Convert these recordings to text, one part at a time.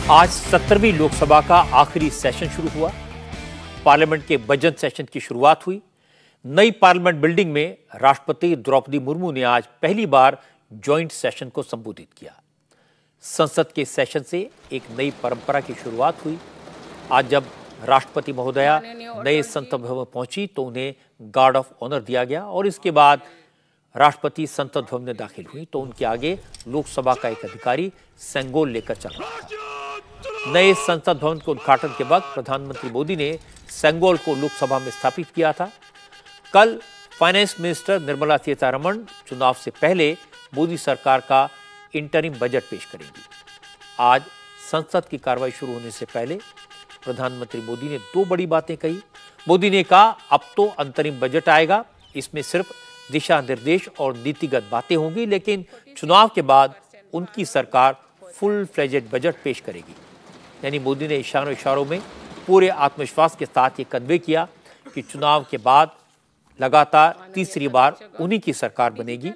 आज 17वीं लोकसभा का आखिरी सेशन शुरू हुआ। पार्लियामेंट के बजट सेशन की शुरुआत हुई। नई पार्लियामेंट बिल्डिंग में राष्ट्रपति द्रौपदी मुर्मू ने आज पहली बार ज्वाइंट सेशन को संबोधित किया। संसद के सेशन से एक नई परंपरा की शुरुआत हुई। आज जब राष्ट्रपति महोदया नए संसद भवन पहुंची तो उन्हें गार्ड ऑफ ऑनर दिया गया और इसके बाद राष्ट्रपति संसद भवन में दाखिल हुई तो उनके आगे लोकसभा का एक अधिकारी सेंगोल लेकर चल रहा था। नए संसद भवन के उद्घाटन के वक्त प्रधानमंत्री मोदी ने सेंगोल को लोकसभा में स्थापित किया था। कल फाइनेंस मिनिस्टर निर्मला सीतारमण चुनाव से पहले मोदी सरकार का इंटरिम बजट पेश करेंगी। आज संसद की कार्रवाई शुरू होने से पहले प्रधानमंत्री मोदी ने दो बड़ी बातें कही। मोदी ने कहा अब तो अंतरिम बजट आएगा, इसमें सिर्फ दिशा निर्देश और नीतिगत बातें होंगी, लेकिन चुनाव के बाद उनकी सरकार फुल फ्लेजेड बजट पेश करेगी। यानी मोदी ने इशारों में पूरे आत्मविश्वास के साथ ये कन्वे किया कि चुनाव के बाद लगातार तीसरी बार उन्हीं की सरकार बनेगी।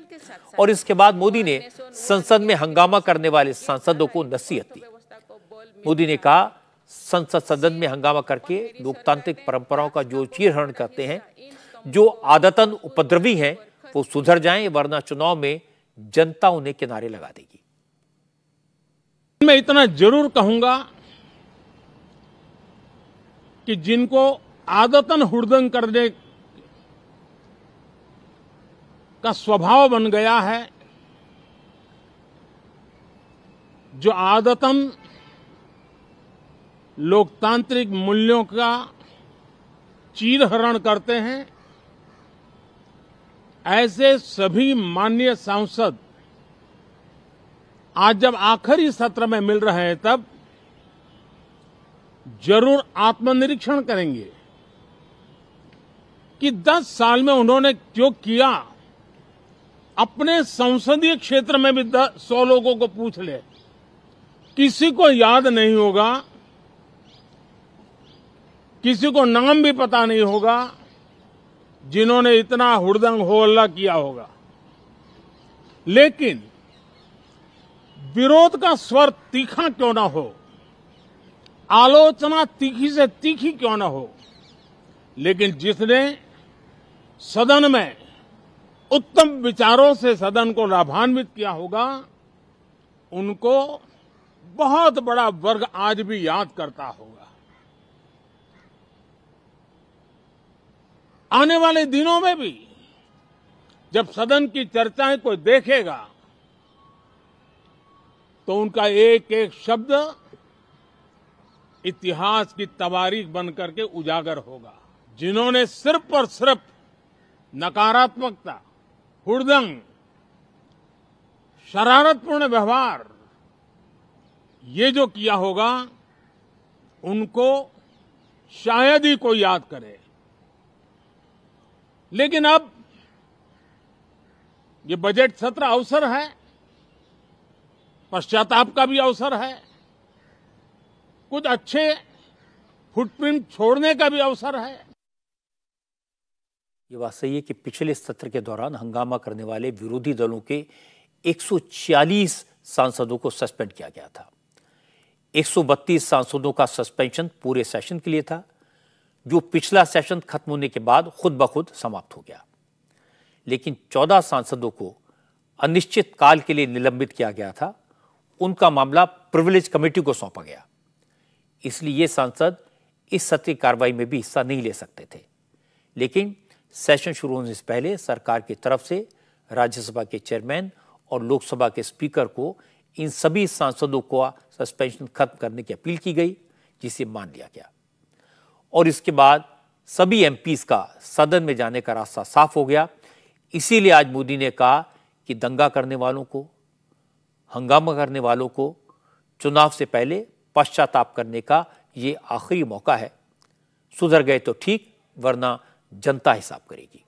और इसके बाद मोदी ने संसद में हंगामा करने वाले सांसदों को नसीहत दी। मोदी ने कहा संसद सदन में हंगामा करके लोकतांत्रिक परंपराओं का जो चीरहरण करते हैं, जो आदतन उपद्रवी हैं, वो सुधर जाएं, वरना चुनाव में जनता उन्हें किनारे लगा देगी। मैं इतना जरूर कहूंगा कि जिनको आदतन हुड़दंग करने का स्वभाव बन गया है, जो आदतन लोकतांत्रिक मूल्यों का चीरहरण करते हैं, ऐसे सभी माननीय सांसद आज जब आखिरी सत्र में मिल रहे हैं तब जरूर आत्मनिरीक्षण करेंगे कि 10 साल में उन्होंने जो किया। अपने संसदीय क्षेत्र में भी 100 लोगों को पूछ ले, किसी को याद नहीं होगा, किसी को नाम भी पता नहीं होगा जिन्होंने इतना हुड़दंग हो हल्ला किया होगा। लेकिन विरोध का स्वर तीखा क्यों ना हो, आलोचना तीखी से तीखी क्यों ना हो, लेकिन जिसने सदन में उत्तम विचारों से सदन को लाभान्वित किया होगा, उनको बहुत बड़ा वर्ग आज भी याद करता होगा। आने वाले दिनों में भी जब सदन की चर्चाएं कोई देखेगा तो उनका एक एक शब्द इतिहास की तवारीख बन करके उजागर होगा। जिन्होंने सिर्फ और सिर्फ नकारात्मकता, हुड़दंग, शरारतपूर्ण व्यवहार, ये जो किया होगा, उनको शायद ही कोई याद करे। लेकिन अब ये बजट सत्र अवसर है, पश्चाताप का भी अवसर है, कुछ अच्छे फुटप्रिंट छोड़ने का भी अवसर है। ये बात सही है कि पिछले सत्र के दौरान हंगामा करने वाले विरोधी दलों के 146 सांसदों को सस्पेंड किया गया था। 132 सांसदों का सस्पेंशन पूरे सेशन के लिए था, जो पिछला सेशन खत्म होने के बाद खुद ब खुद समाप्त हो गया। लेकिन 14 सांसदों को अनिश्चित काल के लिए निलंबित किया गया था। उनका मामला प्रिविलेज कमेटी को सौंपा गया, इसलिए ये सांसद इस सत्र की कार्रवाई में भी हिस्सा नहीं ले सकते थे। लेकिन सेशन शुरू होने से पहले सरकार की तरफ से राज्यसभा के चेयरमैन और लोकसभा के स्पीकर को इन सभी सांसदों को सस्पेंशन खत्म करने की अपील की गई, जिसे मान लिया गया। और इसके बाद सभी एमपीज का सदन में जाने का रास्ता साफ हो गया। इसीलिए आज मोदी ने कहा कि दंगा करने वालों को, हंगामा करने वालों को चुनाव से पहले पश्चाताप करने का ये आखिरी मौका है। सुधर गए तो ठीक, वरना जनता हिसाब करेगी।